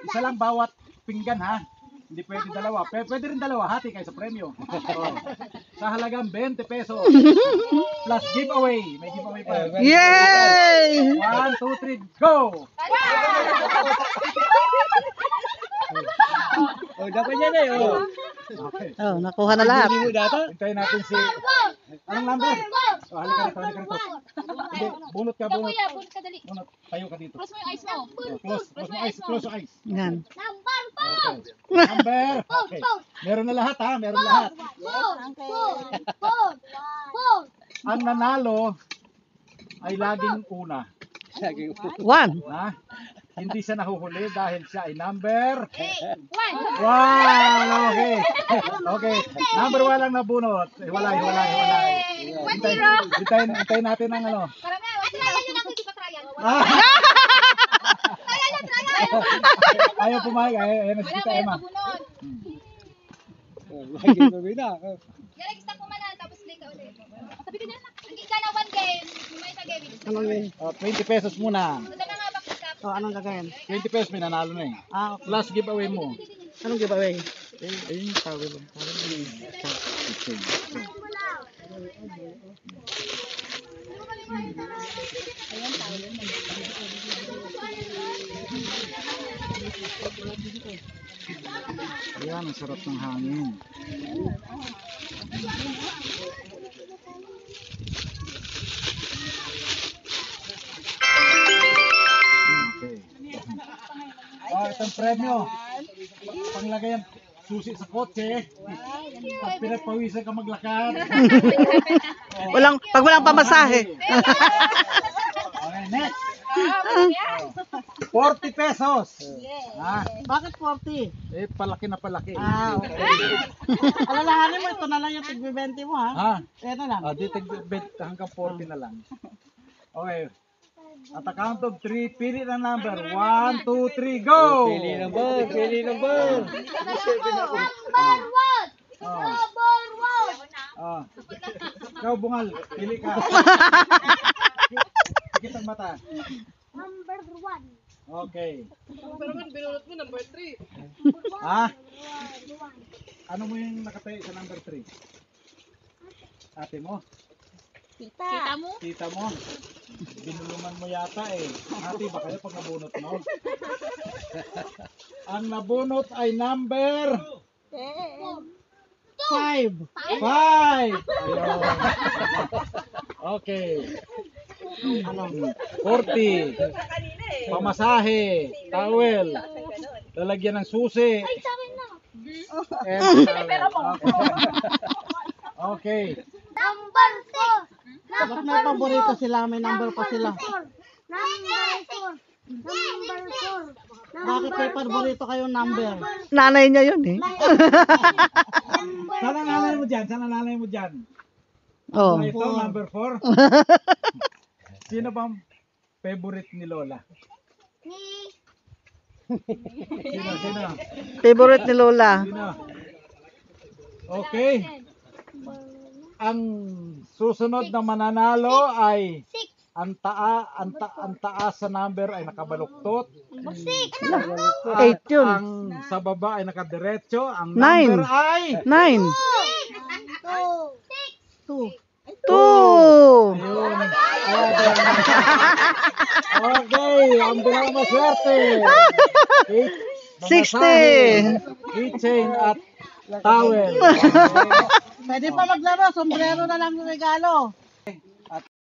Isa lang bawat pinggan ha. Hindi pwede dalawa. Pwede rin dalawa. Hati kayo sa premyo. Oh. Sa halagang 20 pesos. Plus giveaway. May giveaway pa. Yay! 1, 2, 3, go! Oh, dapat yan eh. Oh. Okay. Oh, nakuha na lahat. Hindi mo data? Hintayin natin si... Anong number? Oh, halika rito, halika rito. Hindi, bunot ka, bunot. Kuya, bunot ka dali. Bunot, tayo ka dito. Close mo yung eyes mo. Oh, close your eyes. Yan. Okay. Number. Okay. Meron na lahat ha, meron lahat. Ang nanalo ay laging una. Lagi 1. Ha? Hindi siya nahuhuli dahil siya ay number 1. 1. Okay. Okay. Number 1 lang nabunot. Hiwalay. Hintayin natin ang ano. Trial yun ako, di pa trial. Ah! Ayaw pumayag. Ayaw na si Tita Emma. Pabunod. Lagi mo na. Yan, stop mo manan, tapos play ka ulit. Sabi ka na lang. Hindi ka na 1 game. May isa game. Anong yun? 20 pesos muna. Ito na nga, back stop. Oh, anong gagawin? 20 pesos may nanalo na eh. Ah, okay. Plus giveaway mo. Anong giveaway? Ayun, tawag lang. Ayan, ang sarap ng hangin. Okay. Itong premyo. Panglagay ang susi sa kotse. Pag pinagpawisan ka maglakad. Pag walang pamasahe. Okay, next. 40 pesos. Ha? Bakit 40? Eh, palaki na palaki. Ah, okay. Alalahanin mo, ito na lang yung tig-20 mo ha. Ha? Kaya na lang. Di hanggang 40 na lang. Okay. At the count of 3, pili na number. 1, 2, 3, go! Pili number, pili number. Oh. Oh. Ikaw, bungal. Pili ka. Pikit ang mata. Number 1. Okay. Pero man, binulot mo number 3. Ha? Ano mo yung nakatayo sa number 3? Ate mo? Kita mo? Tita mo? Binulungan mo yata eh. Ate, baka yung pag nabunot mo? Ang nabunot ay number 5. 5! Ayun. Okay. 40. Pamasahe. Towel. Lalagyan ng susi. Ay, sa akin na. And towel. Okay. Number 4. Bakit may paborito sila? May number pa sila. Number 4. Bakit may paborito kayong number? Nanay niya yun eh. Sana nanay mo dyan? Sana nanay mo dyan? Oh. Ito, number 4. Sino bang favorite ni Lola? Sino? Favorite ni Lola. Sino? Okay. Ang susunod na mananalo ay ang taas sa number ay nakabaluktot. 8 yun. Ang sa baba ay nakadiretso. Ang 9. number ay 9. 2. 2. ayun. Okay, ang pinakamaswerte. 60. Keychain at towel. Pwede pa maglaro. Sombrero na lang yung regalo.